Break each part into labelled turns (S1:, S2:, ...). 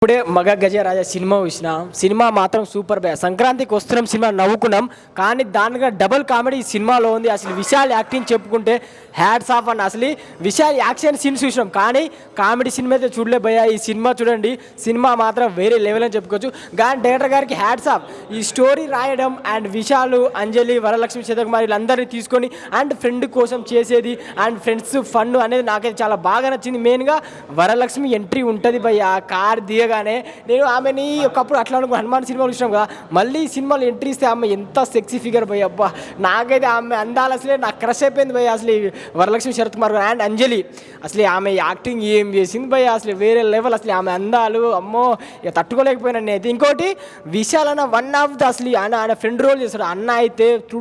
S1: ఇప్పుడే మగ గజరాజ సినిమా చూసిన సినిమా మాత్రం సూపర్ బ్యా సంక్రాంతికి వస్తున్నాం సినిమా నవ్వుకున్నాం కానీ దానిగా డబుల్ కామెడీ ఈ సినిమాలో ఉంది. అసలు విశాల్ యాక్టింగ్ చెప్పుకుంటే హ్యాట్స్ ఆఫ్ అండి. అసలు విశాల్ యాక్షన్ సీన్స్ చూసినాం కానీ కామెడీ సినిమా అయితే చూడలే భయ్యా. ఈ సినిమా చూడండి, సినిమా మాత్రం వేరే లెవెల్ అని చెప్పుకోవచ్చు. కానీ డైరెక్టర్ గారికి హ్యాట్స్ ఆఫ్. ఈ స్టోరీ రాయడం అండ్ విశాల్, అంజలి, వరలక్ష్మి, శతకుమారి వీళ్ళందరినీ తీసుకొని అండ్ ఫ్రెండ్ కోసం చేసేది అండ్ ఫ్రెండ్స్ ఫన్ అనేది నాకైతే చాలా బాగా నచ్చింది. మెయిన్గా వరలక్ష్మి ఎంట్రీ ఉంటుంది భయ్యా. కార్ దిగగానే నేను ఆమెని ఒకప్పుడు అట్లా అనుకో హనుమాన్ సినిమాలు చూసినాం కదా, మళ్ళీ సినిమాలు ఎంట్రీ ఇస్తే ఆమె ఎంత సెక్సీ ఫిగర్ భయ్య. అబ్బా నాకైతే ఆమె అందాలు అసలే నాకు క్రష్ అయిపోయింది భయ్య. అసలు వరలక్ష్మి, శరత్ కుమార్ అండ్ అంజలి అసలు ఆమె యాక్టింగ్ ఏం చేసింది భయ్య, అసలు వేరే లెవెల్. అసలు ఆమె అందాలు అమ్మో ఇక తట్టుకోలేకపోయినా నేనైతే. ఇంకోటి విశాల్ అన్న వన్ ఆఫ్ ద అసలు ఆయన ఫ్రెండ్ రోల్ చేస్తాడు. అన్న అయితే త్రూ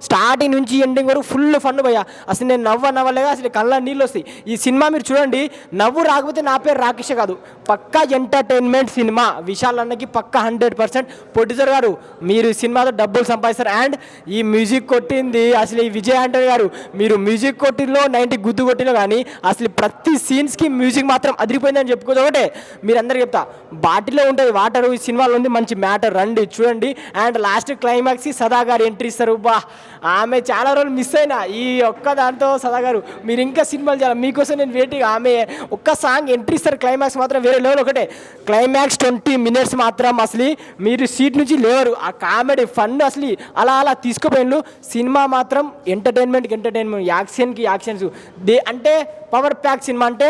S1: స్టార్టింగ్ నుంచి ఎండింగ్ వరకు ఫుల్ ఫన్ భయ్య. అసలు నేను నవ్వలేగా అసలు కళ్ళ నీళ్ళు వస్తాయి. ఈ సినిమా మీరు చూడండి, నవ్వు రాకపోతే నా పేరు రాకేష్ కాదు, పక్కా ఎంటర్టైన్మెంట్ సినిమా. విశాల్ అన్నకి పక్కా 100%. ప్రొడ్యూసర్ గారు మీరు సినిమాతో డబ్బులు సంపాదిస్తారు. అండ్ ఈ మ్యూజిక్ కొట్టింది అసలు ఈ విజయ్ ఆంటనీ గారు. మీరు మ్యూజిక్ కొట్టిలో 90 గుద్దు కొట్టిలో కానీ అసలు ప్రతి సీన్స్కి మ్యూజిక్ మాత్రం అదిరిపోయిందని చెప్పుకోవచ్చు. ఒకటే మీరు అందరికీ చెప్తా, బాటిలో ఉంటుంది వాటర్. ఈ సినిమాలో ఉంది మంచి మ్యాటర్, రండి చూడండి. అండ్ లాస్ట్ క్లైమాక్స్కి సదా గారు ఎంట్రీ ఇస్తారు. బా ఆమె చాలా రోజులు మిస్ అయినా ఈ ఒక్క దాంతో సదా గారు మీరు ఇంకా సినిమాలు చేయాలి, మీకోసం నేను వెయిటింగ్. ఆమె ఒక్క సాంగ్ ఎంట్రీ ఇస్తారు, క్లైమాక్స్ మాత్రం వేరే లెవెల్. ఒకటే క్లైమాక్స్ 20 minutes మాత్రం అసలు మీరు సీట్ నుంచి లేవరు. ఆ కామెడీ ఫన్ అసలు అలా తీసుకుపోయిండు. సినిమా మాత్రం ఎంటర్టైన్మెంట్, యాక్షన్కి యాక్షన్స్ అంటే పవర్ ప్యాక్ సినిమా. అంటే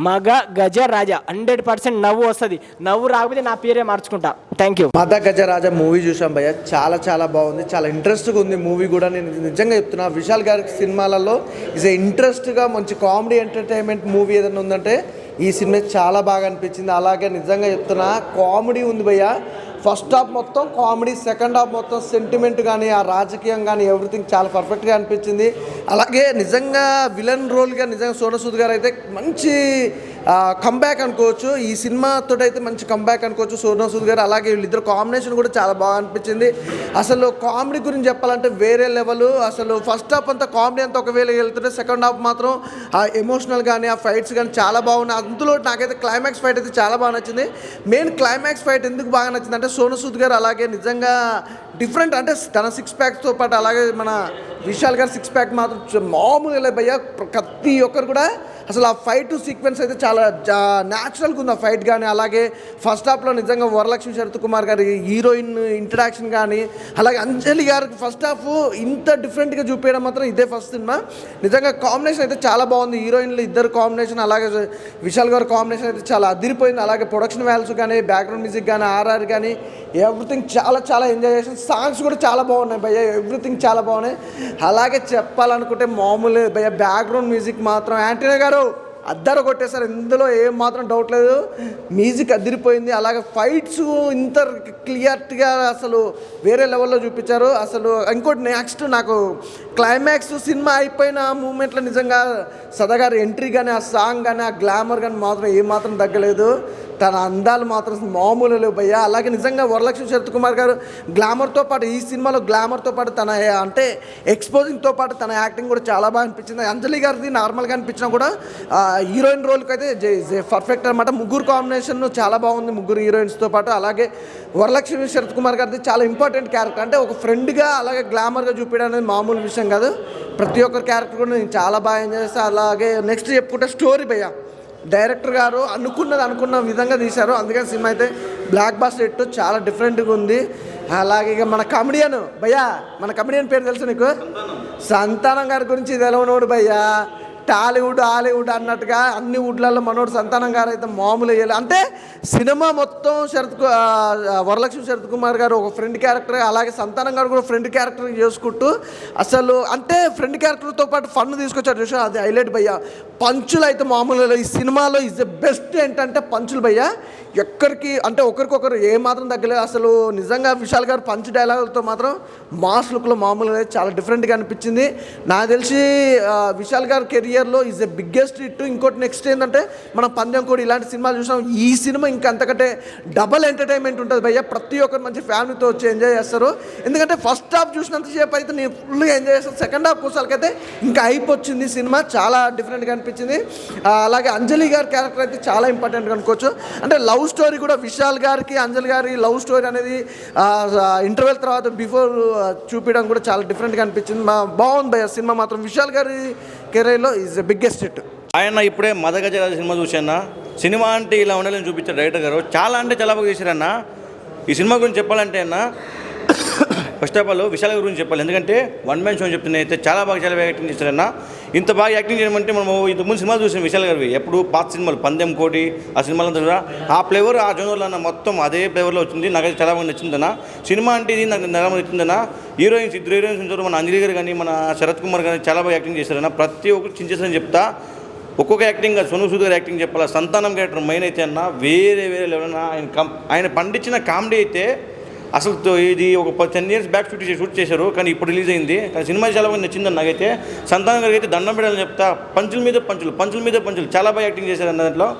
S1: మగ గజ రాజా 100% నవ్వు వస్తుంది. నవ్వు రాకపోతే నా పేరే మార్చుకుంటా. Thank you.
S2: మగ గజ రాజా మూవీ చూసాం భయ్య, చాలా బాగుంది, చాలా ఇంట్రెస్ట్గా ఉంది మూవీ కూడా. నేను నిజంగా చెప్తున్నా, విశాల్ గారి సినిమాలలో ఇస్ ఇంట్రెస్ట్గా మంచి కామెడీ ఎంటర్టైన్మెంట్ మూవీ ఏదైనా ఉందంటే ఈ సినిమా చాలా బాగా అనిపించింది. అలాగే నిజంగా చెప్తున్నా కామెడీ ఉంది భయ్య. ఫస్ట్ హాఫ్ మొత్తం కామెడీ, సెకండ్ హాఫ్ మొత్తం సెంటిమెంట్ కానీ ఆ రాజకీయం కానీ ఎవ్రీథింగ్ చాలా పర్ఫెక్ట్గా అనిపించింది. అలాగే నిజంగా విలన్ రోల్గా నిజంగా సోను సూద్ గారు అయితే మంచి కంబ్యాక్ అనుకోవచ్చు. ఈ సినిమాతో అయితే మంచి కంబ్యాక్ అనుకోవచ్చు సోను సూద్ గారు. అలాగే వీళ్ళిద్దరు కాంబినేషన్ కూడా చాలా బాగా అనిపించింది. అసలు కామెడీ గురించి చెప్పాలంటే వేరే లెవెల్. అసలు ఫస్ట్ హాఫ్ అంతా కామెడీ అంతా ఒకవేళ వెళ్తుంటే సెకండ్ హాఫ్ మాత్రం ఆ ఎమోషనల్ కానీ ఆ ఫైట్స్ కానీ చాలా బాగున్నాయి. అందులో నాకైతే క్లైమాక్స్ ఫైట్ అయితే చాలా బాగా నచ్చింది. మెయిన్ క్లైమాక్స్ ఫైట్ ఎందుకు బాగా నచ్చింది అంటే సోను సూద్ గారు అలాగే నిజంగా డిఫరెంట్. అంటే తన 6 ప్యాక్స్తో పాటు అలాగే మన విశాల్ గారు 6 ప్యాక్ మాత్రం మామూలుగా భయ్య. ప్రతి ఒక్కరు కూడా అసలు ఆ ఫైట్ సీక్వెన్స్ అయితే చాలా న్యాచురల్గా ఉంది ఆ ఫైట్ కానీ. అలాగే ఫస్ట్ హాఫ్లో నిజంగా వరలక్ష్మి, శరత్ కుమార్ గారి హీరోయిన్ ఇంట్రడక్షన్ కానీ, అలాగే అంజలి గారికి ఫస్ట్ హాఫ్ ఇంత డిఫరెంట్గా చూపించడం మాత్రం ఇదే ఫస్ట్ సినిమా. నిజంగా కాంబినేషన్ అయితే చాలా బాగుంది. హీరోయిన్లు ఇద్దరు కాంబినేషన్, అలాగే విశాల్ గారి కాంబినేషన్ అయితే చాలా అదిరిపోయింది. అలాగే ప్రొడక్షన్ వాల్యూస్ కానీ, బ్యాక్గ్రౌండ్ మ్యూజిక్ కానీ, ఆర్ఆర్ కానీ ఎవ్రీథింగ్ చాలా ఎంజాయ్ చేసాను. సాంగ్స్ కూడా చాలా బాగున్నాయి భయ్య, ఎవ్రీథింగ్ చాలా బాగున్నాయి. అలాగే చెప్పాలనుకుంటే మామూలు భయ్య, బ్యాక్గ్రౌండ్ మ్యూజిక్ మాత్రం యాంటనీ గారు అద్దరు కొట్టేశారు. ఇందులో ఏం మాత్రం డౌట్ లేదు, మ్యూజిక్ అదిరిపోయింది. అలాగే ఫైట్స్ ఇంత క్లియర్గా అసలు వేరే లెవెల్లో చూపించారు. అసలు ఇంకోటి నెక్స్ట్ నాకు క్లైమాక్స్ సినిమా అయిపోయిన మూమెంట్లో నిజంగా సదాగారు ఎంట్రీ కానీ, ఆ సాంగ్ కానీ, ఆ గ్లామర్ కానీ మాత్రం ఏమాత్రం తగ్గలేదు. తన అందాలు మాత్రం మామూలు లేవు భయ్య. అలాగే నిజంగా వరలక్ష్మి, శరత్ కుమార్ గారు గ్లామర్తో పాటు ఈ సినిమాలో గ్లామర్తో పాటు తన అంటే ఎక్స్పోజింగ్తో పాటు తన యాక్టింగ్ కూడా చాలా బాగా అనిపించింది. అంజలి గారిది నార్మల్గా అనిపించినా కూడా హీరోయిన్ రోల్కి అయితే పర్ఫెక్ట్ అనమాట. ముగ్గురు కాంబినేషన్ చాలా బాగుంది, ముగ్గురు హీరోయిన్స్తో పాటు. అలాగే వరలక్ష్మి, శరత్ కుమార్ గారిది చాలా ఇంపార్టెంట్ క్యారెక్టర్. అంటే ఒక ఫ్రెండ్గా అలాగే గ్లామర్గా చూపించడం అనేది మామూలు విషయం కాదు. ప్రతి ఒక్కరి క్యారెక్టర్ కూడా నేను చాలా బాగా ఎంజాయ్ చేస్తాను. అలాగే నెక్స్ట్ చెప్పుకుంటే స్టోరీ భయ్య, డైరెక్టర్ గారు అనుకున్న విధంగా తీశారు. అందుకని సినిమా అయితే బ్లాక్ బాస్టర్ హిట్, చాలా డిఫరెంట్గా ఉంది. అలాగే ఇక మన కమెడియన్ భయ్యా, మన కమెడియన్ పేరు తెలుసు నీకు? సంతానం గారి గురించి తెలవనోడు భయ్యా. టాలీవుడ్, హాలీవుడ్ అన్నట్టుగా అన్ని వుడ్లలో మనోడు సంతానం గారు అయితే మామూలు వేయాలి. అంటే సినిమా మొత్తం వరలక్ష్మి, శరత్ కుమార్ గారు ఒక ఫ్రెండ్ క్యారెక్టర్, అలాగే సంతానం గారు కూడా ఫ్రెండ్ క్యారెక్టర్ చేసుకుంటూ అసలు అంటే ఫ్రెండ్ క్యారెక్టర్తో పాటు ఫన్ తీసుకొచ్చారు చూసా, అది హైలైట్ భయ్యా. పంచులు అయితే మామూలు ఈ సినిమాలో ఇస్ ద బెస్ట్ ఏంటంటే పంచులు భయ్యా. ఎక్కడికి అంటే ఒకరికొకరు ఏమాత్రం తగ్గలేదు. అసలు నిజంగా విశాల్ గారు పంచ్ డైలాగులతో మాత్రం మాస్ లుక్లో మామూలుగా చాలా డిఫరెంట్గా అనిపించింది. నాకు తెలిసి విశాల్ గారి కెరియర్ ఇయర్లో ఈజ్ ద బిగ్గెస్ట్ హిట్. ఇంకోటి నెక్స్ట్ ఏంటంటే మనం పందెం కోడి ఇలాంటి సినిమాలు చూసాం. ఈ సినిమా ఇంకా అంతకంటే డబల్ ఎంటర్టైన్మెంట్ ఉంటుంది భయ్య. ప్రతి ఒక్కరు మంచి ఫ్యామిలీతో వచ్చి ఎంజాయ్ చేస్తారు. ఎందుకంటే ఫస్ట్ హాఫ్ చూసినంతసేపు అయితే నేను ఫుల్గా ఎంజాయ్ చేస్తాను. సెకండ్ హాఫ్ కూసాలకైతే ఇంకా హైప్ వచ్చింది. సినిమా చాలా డిఫరెంట్గా అనిపించింది. అలాగే అంజలి గారి క్యారెక్టర్ అయితే చాలా ఇంపార్టెంట్గా అనుకోవచ్చు. అంటే లవ్ స్టోరీ కూడా విశాల్ గారికి అంజలి గారి లవ్ స్టోరీ అనేది ఇంటర్వెల్ తర్వాత బిఫోర్ చూపించడం కూడా చాలా డిఫరెంట్గా అనిపించింది. బాగుంది భయ్య సినిమా మాత్రం. విశాల్ గారి కెరీర్లో ఈజ్ ద బిగ్గెస్ట్ హిట్.
S3: ఆయన ఇప్పుడే మదగజరాజ సినిమా చూశాన్న. సినిమా అంటే ఇలా ఉండాలని చూపించారు డైరెక్టర్ గారు. చాలా అంటే చాలా బాగా చేశారన్న. ఈ సినిమా గురించి చెప్పాలంటే అన్న ఫస్ట్ ఆఫ్ ఆల్ విశాల్ గురించి చెప్పాలి. ఎందుకంటే వన్ మ్యాన్ షో చెప్తున్నా అయితే చాలా బాగా యాక్టింగ్ చేశారన్న. ఇంత బాగా యాక్టింగ్ చేయమంటే మనము ఇంతకుముందు సినిమాలు చూసాం విశాల్ గారివి. ఎప్పుడు పాత సినిమాలు పందెం కోటి ఆ సినిమాలంతా కూడా ఆ ఫ్లేవర్ ఆ జోనర్లో అన్న మొత్తం అదే ఫ్లేవర్లో వచ్చింది. నాకైతే చాలా బాగా నచ్చిందన్న. సినిమా అంటే ఇది నాకు చాలా నచ్చిందన్న. హీరోయిన్స్ ఇద్దరు హీరోయిన్స్ ఉంటారు. మన అంజలి గారు కానీ మన శరత్ కుమార్ కానీ చాలా బాగా యాక్టింగ్ చేశారన్న. ప్రతి ఒక్కరు చించేసారని చెప్తా. ఒక్కొక్క యాక్టింగ్ సోను సూద్ గారు యాక్టింగ్ చెప్పాలి. సంతానం క్యారెక్టర్ మెయిన్ అయితే అన్న వేరే లెవెల్ అన్న. ఆయన పండించిన కామెడీ అయితే అసలు ఇది ఒక 10 years బ్యాక్ షూట్ చేశారు, కానీ ఇప్పుడు రిలీజ్ అయింది. కానీ సినిమా చాలా బాగా నచ్చిందని నాకైతే. సంతానం గారికి అయితే దండం పెడాలని చెప్తా. పంచుల మీద పంచులు చాలా బాగా యాక్టింగ్ చేశారు అన్న. దాంట్లో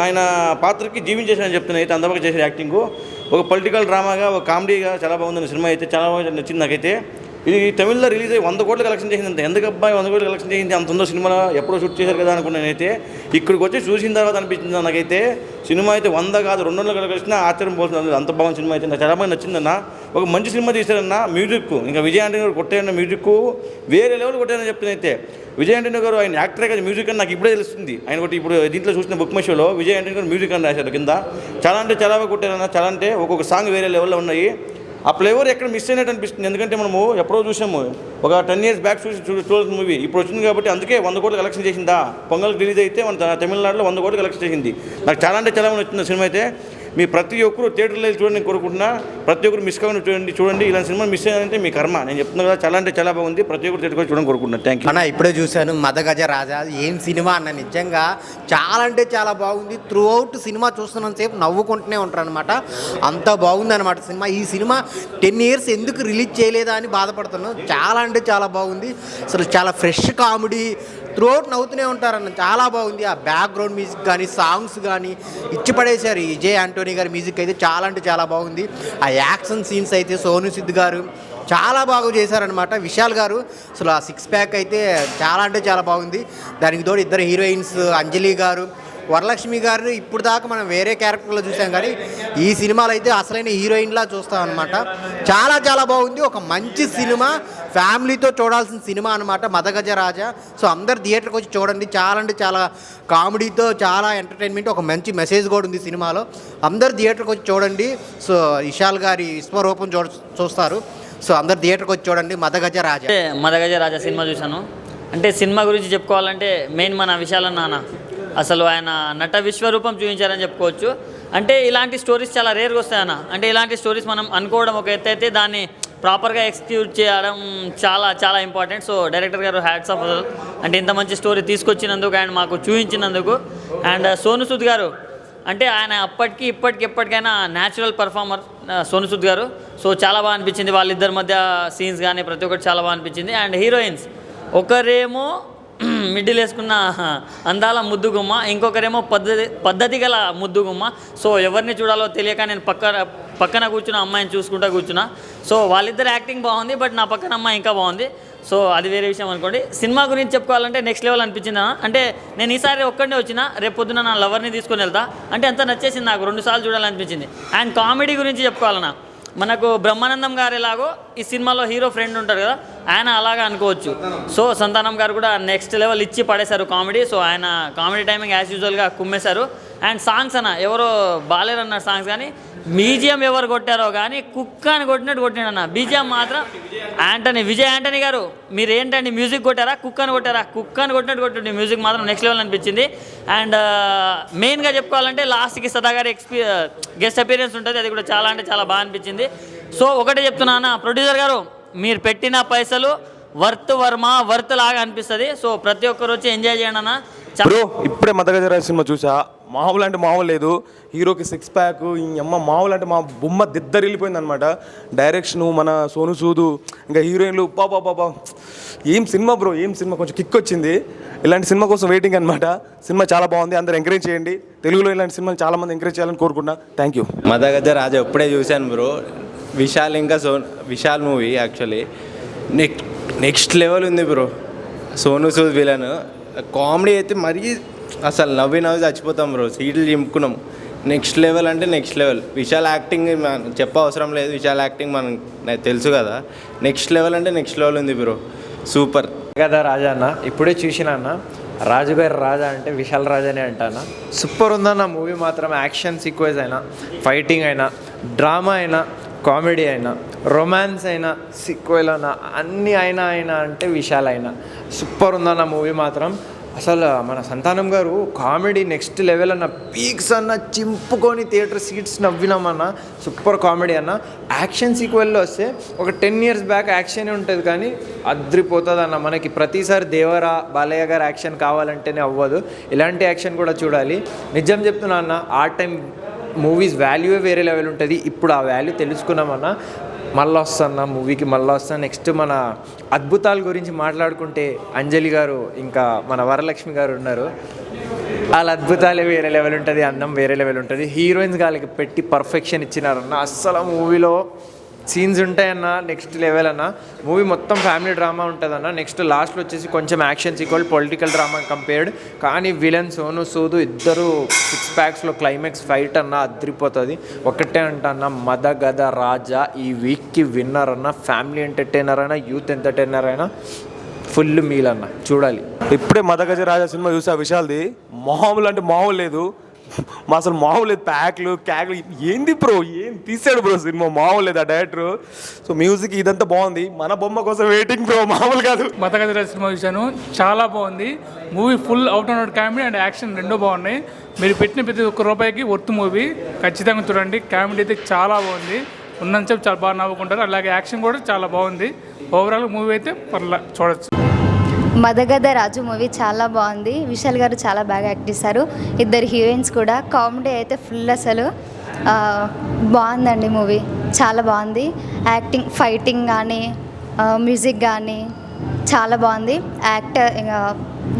S3: ఆయన పాత్రకి జీవించేసారని చెప్తున్నా అయితే. అంత బాగా చేశారు యాక్టింగ్. ఒక పొలిటికల్ డ్రామాగా ఒక కామెడీగా చాలా బాగుంది సినిమా అయితే. చాలా బాగా నచ్చింది నాకైతే. ఇది తమిళ్లో రిలీజ్ అయ్యి 100 కోట్లు కలెక్షన్ చేసింది. ఎందుకు అబ్బాయి 100 కోట్లు కలెక్షన్ చేసింది? అంత ఉందో సినిమా ఎప్పుడో షూట్ చేశారు కదా అనుకున్నాను అయితే. ఇక్కడికి వచ్చి చూసిన తర్వాత అనిపించింది నాకైతే సినిమా అయితే 100 కాదు 200 కలిసిన ఆశ్చర్యం పోతుంది. అంత బాగుంది సినిమా అయితే. నాకు చాలా బాగా నచ్చిందన్న. ఒక మంచి సినిమా తీశారన్న. మ్యూజిక్ ఇంకా విజయ్ ఆంటనీ గారు కొట్టారన్న. మ్యూజిక్ వేరే లెవెల్ కొట్టారని చెప్తున్నా అయితే. విజయ్ ఆంటనీ గారు ఆయన యాక్టరే కదా, మ్యూజిక్ అని నాకు ఇప్పుడే తెలుస్తుంది. ఆయన ఒకటి ఇప్పుడు దీంట్లో చూసిన బుక్ మై షోలో విజయ్ ఆంటనీ గారు మ్యూజిక్ అని రాశారు కింద. చాలా అంటే చాలా బాగా కొట్టారన్న. చాలా అంటే ఒక్కొక్క సాంగ్ వేరే లెవెల్లో ఉన్నాయి. ఆ ఫ్లేవర్ ఎక్కడ మిస్ అయినట్టు అనిపిస్తుంది. ఎందుకంటే మనము ఎప్పుడో చూసాము ఒక 10 years బ్యాక్ చూడాల్సిన మూవీ ఇప్పుడు వచ్చింది కాబట్టి అందుకే 100 కోట్లు కలెక్షన్ చేసిందా. పొంగల్ రిలీజ్ అయితే మన తమిళనాడులో 100 కోట్లు కలెక్షన్ చేసింది. నాకు చాలా అంటే చాలా నచ్చింది సినిమా అయితే. మీ ప్రతి ఒక్కరు థియేటర్లో చూడండి కోరుకుంటున్నా. ప్రతి ఒక్కరు మిస్ కాకుండా చూడండి. ఇలాంటి సినిమా మిస్ అయ్యారంటే మీ కర్మ. నేను చెప్తున్నా కదా, చాలా అంటే చాలా బాగుంది. ప్రతి ఒక్కరు థియేటర్లో చూడడం కోరుకుంటున్నాను. థ్యాంక్ యూ
S4: అన్న. ఇప్పుడే చూశాను మదగజ రాజా. ఏం సినిమా అన్న, నిజంగా చాలా అంటే చాలా బాగుంది. త్రూ అవుట్ సినిమా చూస్తున్నంతసేపు నవ్వుకుంటూనే ఉంటారు అనమాట. అంత బాగుంది అనమాట సినిమా. ఈ సినిమా 10 years ఎందుకు రిలీజ్ చేయలేదా అని బాధపడుతున్నాను. చాలా అంటే చాలా బాగుంది. అసలు చాలా ఫ్రెష్ కామెడీ, త్రూ అవుట్ నవ్వుతూనే ఉంటారన్న. చాలా బాగుంది. ఆ బ్యాక్గ్రౌండ్ మ్యూజిక్ కానీ సాంగ్స్ కానీ ఇచ్చి పడేశారు. విజయ్ ఆంటోనీ గారి మ్యూజిక్ అయితే చాలా అంటే చాలా బాగుంది. ఆ యాక్షన్ సీన్స్ అయితే సోను సూద్ గారు చాలా బాగా చేశారనమాట. విశాల్ గారు అసలు ఆ 6 pack అయితే చాలా అంటే చాలా బాగుంది. దానికి తోడు ఇద్దరు హీరోయిన్స్ అంజలి గారు, వరలక్ష్మి గారు ఇప్పుడు దాకా మనం వేరే క్యారెక్టర్లో చూసాం, కానీ ఈ సినిమాలో అయితే అసలైన హీరోయిన్లా చూస్తాం అనమాట. చాలా చాలా బాగుంది. ఒక మంచి సినిమా, ఫ్యామిలీతో చూడాల్సిన సినిమా అనమాట మదగజ రాజా. సో అందరు థియేటర్కి వచ్చి చూడండి. చాలా అంటే చాలా కామెడీతో చాలా ఎంటర్టైన్మెంట్, ఒక మంచి మెసేజ్ కూడా ఉంది సినిమాలో. అందరు థియేటర్కి వచ్చి చూడండి. సో విశాల్ గారి విశ్వరూపం చూస్తారు. సో అందరు థియేటర్కి వచ్చి చూడండి మదగజ రాజా.
S5: మదగజ రాజా సినిమా చూశాను. అంటే సినిమా గురించి చెప్పుకోవాలంటే మెయిన్ మన విశాల్ నాన్న అసలు ఆయన నట విశ్వరూపం చూపించారని చెప్పుకోవచ్చు. అంటే ఇలాంటి స్టోరీస్ చాలా రేర్గా వస్తాయన్న. అంటే ఇలాంటి స్టోరీస్ మనం అనుకోవడం ఒక ఎత్తు అయితే దాన్ని ప్రాపర్గా ఎక్స్క్యూట్ చేయడం చాలా చాలా ఇంపార్టెంట్. సో డైరెక్టర్ గారు హ్యాట్స్ ఆఫ్. అంటే ఇంత మంచి స్టోరీ తీసుకొచ్చినందుకు అండ్ మాకు చూపించినందుకు. అండ్ సోను సూద్ గారు అంటే ఆయన అప్పటికి ఎప్పటికైనా న్యాచురల్ పర్ఫార్మర్ సోను సూద్ గారు. సో చాలా బాగా అనిపించింది. వాళ్ళిద్దరి మధ్య సీన్స్ కానీ ప్రతి ఒక్కటి చాలా బాగా అనిపించింది. అండ్ హీరోయిన్స్ ఒకరేమో మిడిల్ వేసుకున్న అందాల ముద్దుగుమ్మ, ఇంకొకరేమో పద్ధతి గల ముద్దుగుమ్మ. సో ఎవరిని చూడాలో తెలియక నేను పక్కన కూర్చున్న అమ్మాయిని చూసుకుంటూ కూర్చున్నా. సో వాళ్ళిద్దరు యాక్టింగ్ బాగుంది, బట్ నా పక్కన అమ్మాయి ఇంకా బాగుంది. సో అది వేరే విషయం అనుకోండి. సినిమా గురించి చెప్పుకోవాలంటే నెక్స్ట్ లెవెల్ అనిపించింది. అంటే నేను ఈసారి ఒక్కడే వచ్చిన, రేపు పొద్దున నా లవర్ని తీసుకొని వెళ్తా. అంటే అంత నచ్చేసింది నాకు, 2 సార్లు చూడాలనిపించింది. అండ్ కామెడీ గురించి చెప్పుకోవాలన్నా, మనకు బ్రహ్మానందం గారు ఎలాగో ఈ సినిమాలో హీరో ఫ్రెండ్ ఉంటారు కదా, ఆయన అలాగా అనుకోవచ్చు. సో సంతానం గారు కూడా నెక్స్ట్ లెవెల్ ఇచ్చి పడేశారు కామెడీ. సో ఆయన కామెడీ టైమింగ్ యాజ్ యూజువల్గా కుమ్మేశారు. అండ్ సాంగ్స్ అన్న ఎవరో బాలేరు అన్నారు సాంగ్స్, కానీ బీజిఎం ఎవరు కొట్టారో కానీ కుక్క అని కొట్టినట్టు కొట్టినాడు అన్న. బీజిఎం మాత్రం విజయ్ ఆంటనీ గారు మీరు ఏంటండి మ్యూజిక్ కొట్టారా, కుక్క అని కొట్టినట్టు కొట్టింది. మ్యూజిక్ మాత్రం నెక్స్ట్ లెవెల్ అనిపించింది. అండ్ మెయిన్గా చెప్పుకోవాలంటే లాస్ట్కి సదా గారి గెస్ట్ అపీరియన్స్ ఉంటుంది, అది కూడా చాలా అంటే చాలా బాగా అనిపించింది. సో ఒకటే చెప్తున్నా అన్న, ప్రొడ్యూసర్ గారు మీరు పెట్టిన పైసలు వర్త్ లాగా అనిపిస్తుంది. సో ప్రతి ఒక్కరు వచ్చి ఎంజాయ్ చేయండి అన్న.
S6: బ్రో ఇప్పుడే మదగజరాజ సినిమా చూసా, మామూలు అంటే మామూలు లేదు. హీరోకి 6 ప్యాక్ ఈ అమ్మ మామూలు అంటే మా బొమ్మ దిద్దరిల్లిపోయింది అనమాట. డైరెక్షను మన సోను సూదు ఇంకా హీరోయిన్లు పాపా ఏం సినిమా బ్రో, ఏం సినిమా, కొంచెం కిక్ వచ్చింది. ఇలాంటి సినిమా కోసం వెయిటింగ్ అనమాట. సినిమా చాలా బాగుంది, అందరూ ఎంకరేజ్ చేయండి. తెలుగులో ఇలాంటి సినిమాలు చాలామంది ఎంకరేజ్ చేయాలని కోరుకుంటున్నా. Thank you.
S7: మదగజ రాజా ఇప్పుడే చూశాను బ్రో. విశాల్ ఇంకా Vishal movie actually next level ఉంది bro. Sonu Sood villain comedy అయితే మరీ అసలు నవ్వి చచ్చిపోతాం బ్రో, సీట్లు చింపుకున్నాం. నెక్స్ట్ లెవెల్ అంటే నెక్స్ట్ లెవెల్. విశాల్ యాక్టింగ్ చెప్ప అవసరం లేదు, విశాల్ యాక్టింగ్ నాకు తెలుసు కదా. నెక్స్ట్ లెవెల్ అంటే నెక్స్ట్ లెవెల్ ఉంది బ్రో, సూపర్.
S8: కదా రాజా అన్న ఇప్పుడే చూసిన అన్న, రాజుగారి రాజా అంటే విశాల్ రాజానే అంటానా. సూపర్ ఉందన్న మూవీ మాత్రం. యాక్షన్ సీక్వెన్స్ అయినా, ఫైటింగ్ అయినా, డ్రామా అయినా, కామెడీ అయినా, రొమాన్స్ అయినా, సీక్వెల్ అయినా, అన్నీ అయినా అంటే విశాల్ అయినా సూపర్ ఉందన్న మూవీ మాత్రం. అసలు మన సంతానం గారు కామెడీ నెక్స్ట్ లెవెల్ అన్న, పీక్స్ అన్న చింపుకొని థియేటర్ సీట్స్ నవ్వినామన్న. సూపర్ కామెడీ అన్న. యాక్షన్ సీక్వెల్లో వస్తే ఒక 10 years బ్యాక్ యాక్షన్ ఉంటుంది కానీ అద్రిపోతుంది అన్న. మనకి ప్రతిసారి దేవరా బాలయ్య గారు యాక్షన్ కావాలంటేనే అవ్వదు, ఇలాంటి యాక్షన్ కూడా చూడాలి. నిజం చెప్తున్నా అన్న, ఆ టైం మూవీస్ వాల్యూవే వేరే లెవెల్ ఉంటుంది. ఇప్పుడు ఆ వాల్యూ తెలుసుకున్నామన్న. మళ్ళీ వస్తున్నా మూవీకి, మళ్ళీ వస్తాను. నెక్స్ట్ మన అద్భుతాల గురించి మాట్లాడుకుంటే అంజలి గారు ఇంకా మన వరలక్ష్మి గారు ఉన్నారు. వాళ్ళ అద్భుతాలే వేరే లెవెల్ ఉంటుంది, అన్నం వేరే లెవెల్ ఉంటుంది. హీరోయిన్స్ గారికి పెట్టి పర్ఫెక్షన్ ఇచ్చినారన్న. అస్సలు మూవీలో సీన్స్ ఉంటాయన్న నెక్స్ట్ లెవెల్ అన్న. మూవీ మొత్తం ఫ్యామిలీ డ్రామా ఉంటుందన్న. నెక్స్ట్ లాస్ట్లో వచ్చేసి కొంచెం action equal political drama compared. కానీ విలన్ సోను సూదు ఇద్దరు 6 ప్యాక్స్లో క్లైమాక్స్ ఫైట్ అన్న అద్రిపోతుంది. ఒకటే అంటన్న, మదగధ రాజా ఈ వీక్కి విన్నర్ అన్న. ఫ్యామిలీ ఎంటర్టైనర్ అయినా, యూత్ ఎంటర్టైనర్ అయినా ఫుల్ మీల్ అన్న, చూడాలి.
S6: ఇప్పుడే మదగజ రాజా సినిమా చూసా విశాల్ది. మామూలు అంటే మామూలు లేదు, అసలు మామూలు లేదు. ప్యాక్లు క్యాక్లు ఏంది బ్రో, ఏం తీసాడు బ్రో సినిమా, మామూలు లేదు ఆ డైరెక్టర్. సో మ్యూజిక్ ఇదంతా బాగుంది. మన బొమ్మ కోసం వెయిటింగ్ బ్రో, మామూలు కాదు.
S9: మదగజ సినిమా చూశాను, చాలా బాగుంది movie. Full out and out comedy and action రెండూ బాగున్నాయి. మీరు పెట్టిన ప్రతి ఒక్క రూపాయికి వర్త్ మూవీ, ఖచ్చితంగా చూడండి. కామెడీ అయితే చాలా బాగుంది, ఉన్నంతసేపు చాలా బాగా నవ్వుకుంటారు. అలాగే యాక్షన్ కూడా చాలా బాగుంది. ఓవరాల్ మూవీ అయితే చూడొచ్చు.
S10: మదగధ రాజు మూవీ చాలా బాగుంది. విశాల్ గారు చాలా బాగా యాక్ట్ చేశారు. ఇద్దరు హీరోయిన్స్ కూడా. కామెడీ అయితే ఫుల్ అసలు బాగుందండి మూవీ, చాలా బాగుంది. యాక్టింగ్, ఫైటింగ్ కానీ, మ్యూజిక్ కానీ చాలా బాగుంది.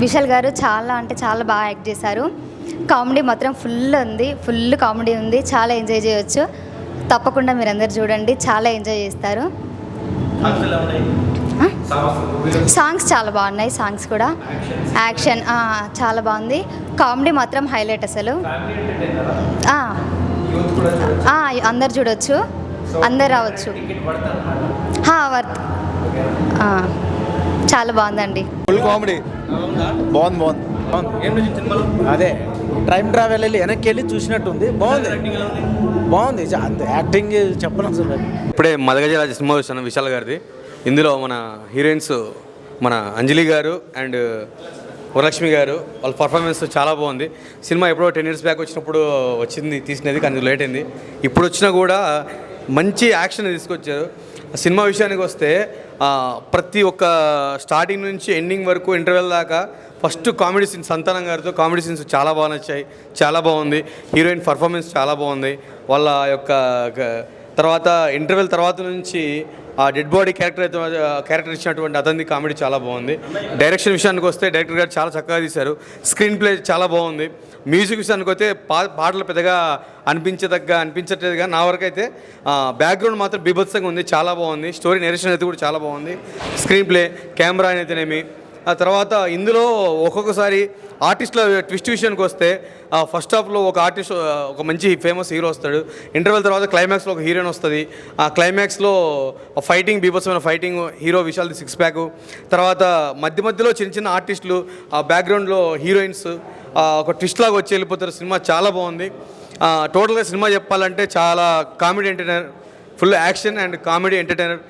S10: విశాల్ గారు చాలా అంటే చాలా బాగా యాక్ట్ చేశారు. కామెడీ మాత్రం ఫుల్ ఉంది, ఫుల్ కామెడీ ఉంది. చాలా ఎంజాయ్ చేయొచ్చు. తప్పకుండా మీరందరూ చూడండి, చాలా ఎంజాయ్ చేస్తారు. సాంగ్స్ చాలా బాగున్నాయి, సాంగ్స్ కూడా. యాక్షన్ చాలా బాగుంది. కామెడీ మాత్రం హైలైట్ అసలు. అందరు చూడొచ్చు, అందరు రావచ్చు. వర్త్ చాలా బాగుందండి.
S2: ఫుల్ కామెడీ బాగుంది. అదే టైం ట్రావెల్ వెళ్ళి వెనక్కి వెళ్ళి చూసినట్టుంది. బాగుంది యాక్టింగ్ చెప్పను అసలు.
S11: ఇప్పుడే మదగజ రాజ సినిమా చూసాను విశాల్ గారిది. ఇందులో మన హీరోయిన్స్ మన అంజలి గారు అండ్ వరలక్ష్మి గారు, వాళ్ళ పర్ఫార్మెన్స్ చాలా బాగుంది. సినిమా ఎప్పుడో 10 years బ్యాక్ వచ్చినప్పుడు తీసినది కానీ లేట్ అయింది. ఇప్పుడు వచ్చినా కూడా మంచి యాక్షన్ తీసుకొచ్చారు. సినిమా విషయానికి వస్తే ప్రతి ఒక్క స్టార్టింగ్ నుంచి ఎండింగ్ వరకు ఇంటర్వెల్ దాకా ఫస్ట్ కామెడీ సీన్స్, సంతానం గారితో కామెడీ సీన్స్ చాలా బాగా నచ్చాయి, చాలా బాగుంది. హీరోయిన్ పర్ఫార్మెన్స్ చాలా బాగుంది. వాళ్ళ యొక్క తర్వాత ఇంటర్వెల్ తర్వాత నుంచి ఆ డెడ్ బాడీ క్యారెక్టర్ ఇచ్చినటువంటి అతని కామెడీ చాలా బాగుంది. డైరెక్షన్ విషయానికి వస్తే డైరెక్టర్ గారు చాలా చక్కగా తీశారు. స్క్రీన్ ప్లే చాలా బాగుంది. మ్యూజిక్ విషయానికి వస్తే పాటలు పెద్దగా అనిపించట్లేదు కానీ నా వరకు అయితే బ్యాక్గ్రౌండ్ మాత్రం బీభత్సంగా ఉంది, చాలా బాగుంది. స్టోరీ నెరేషన్ అయితే కూడా చాలా బాగుంది. స్క్రీన్ ప్లే, కెమెరా అయితేనేమి. ఆ తర్వాత ఇందులో ఒక్కొక్కసారి ఆర్టిస్టుల ట్విస్ట్ విషయానికి వస్తే ఫస్ట్ హాఫ్లో ఒక మంచి ఫేమస్ హీరో వస్తాడు. ఇంటర్వెల్ తర్వాత క్లైమాక్స్లో ఒక హీరోయిన్ వస్తుంది. ఆ క్లైమాక్స్లో ఫైటింగ్, బీభత్సమైన ఫైటింగ్, హీరో విశాల్ది 6 ప్యాక్. తర్వాత మధ్యలో చిన్న ఆర్టిస్టులు, ఆ బ్యాక్గ్రౌండ్లో హీరోయిన్స్ ఒక ట్విస్ట్ లాగా వచ్చి వెళ్ళిపోతారు. సినిమా చాలా బాగుంది. టోటల్గా సినిమా చెప్పాలంటే చాలా comedy entertainer, full action and comedy entertainer.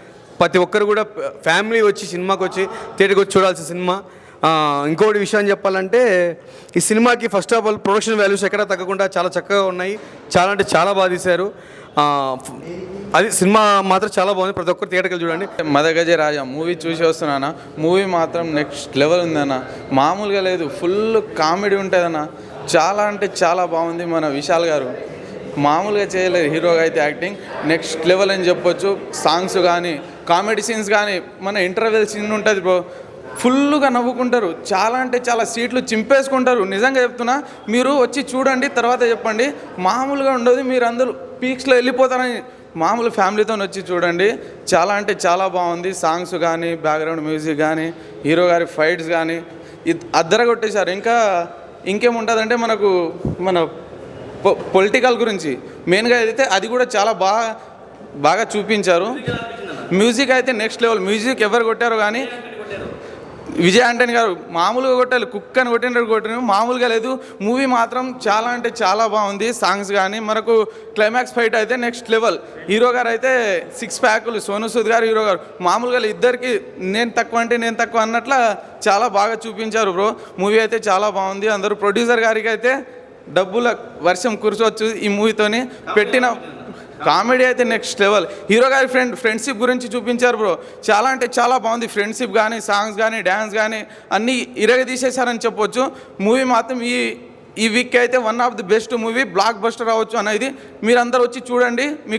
S11: ప్రతి ఒక్కరు కూడా ఫ్యామిలీ వచ్చి సినిమాకి వచ్చి థియేటర్కి వచ్చి చూడాల్సిన సినిమా. ఇంకోటి విషయం చెప్పాలంటే ఈ సినిమాకి first of all production values ఎక్కడా తగ్గకుండా చాలా చక్కగా ఉన్నాయి. చాలా అంటే చాలా బాగా తీశారు. అది సినిమా మాత్రం చాలా బాగుంది. ప్రతి ఒక్కరు థియేటర్కి చూడండి.
S12: మదగజ రాజా మూవీ చూసి వస్తున్నానా. మూవీ మాత్రం నెక్స్ట్ లెవెల్ ఉందన్న, మామూలుగా లేదు. ఫుల్ కామెడీ ఉంటుందన్న, చాలా అంటే చాలా బాగుంది. మన విశాల్ గారు మామూలుగా చేయలేదు హీరోగా అయితే యాక్టింగ్ నెక్స్ట్ లెవెల్ అని చెప్పొచ్చు. సాంగ్స్ కానీ కామెడీ సీన్స్ కానీ మన ఇంటర్వెల్ సీన్ ఉంటుంది బ్రో, ఫుల్గా నవ్వుకుంటారు. చాలా అంటే చాలా సీట్లు చింపేసుకుంటారు. నిజంగా చెప్తున్నా, మీరు వచ్చి చూడండి తర్వాత చెప్పండి. మామూలుగా ఉండదు, మీరు అందరూ పీక్స్లో వెళ్ళిపోతారని. మామూలు ఫ్యామిలీతో వచ్చి చూడండి. చాలా అంటే చాలా బాగుంది. సాంగ్స్ కానీ బ్యాక్గ్రౌండ్ మ్యూజిక్ కానీ హీరో గారి ఫైట్స్ కానీ అద్దర కొట్టేశారు. ఇంకేముంటుందంటే మనకు మన పొలిటికల్ గురించి మెయిన్గా అయితే అది కూడా చాలా బాగా చూపించారు. మ్యూజిక్ అయితే నెక్స్ట్ లెవెల్. మ్యూజిక్ ఎవరు కొట్టారో కానీ విజయ్ ఆంటనీ గారు మామూలుగా కొట్టాలి, కుక్ అని కొట్టిన మామూలుగా లేదు. మూవీ మాత్రం చాలా అంటే చాలా బాగుంది. సాంగ్స్ కానీ మనకు క్లైమాక్స్ ఫైట్ అయితే నెక్స్ట్ లెవెల్. హీరో గారు అయితే 6 ప్యాకులు, సోను సూద్ గారు హీరో గారు మామూలుగా ఇద్దరికి నేను తక్కువ అన్నట్ల చాలా బాగా చూపించారు బ్రో. మూవీ అయితే చాలా బాగుంది. అందరూ ప్రొడ్యూసర్ గారికి అయితే డబ్బుల వర్షం కురచవచ్చు ఈ మూవీతోని. పెట్టిన కామెడీ అయితే నెక్స్ట్ లెవెల్. హీరో గారి ఫ్రెండ్షిప్ గురించి చూపించారు బ్రో. చాలా అంటే చాలా బాగుంది. ఫ్రెండ్షిప్ కానీ సాంగ్స్ కానీ డ్యాన్స్ కానీ అన్నీ ఇరగదీసేశారని చెప్పొచ్చు. మూవీ మాత్రం ఈ వీక్ అయితే one of the best movie, block buster అవ్వచ్చు అనేది. మీరందరూ వచ్చి చూడండి. మీకు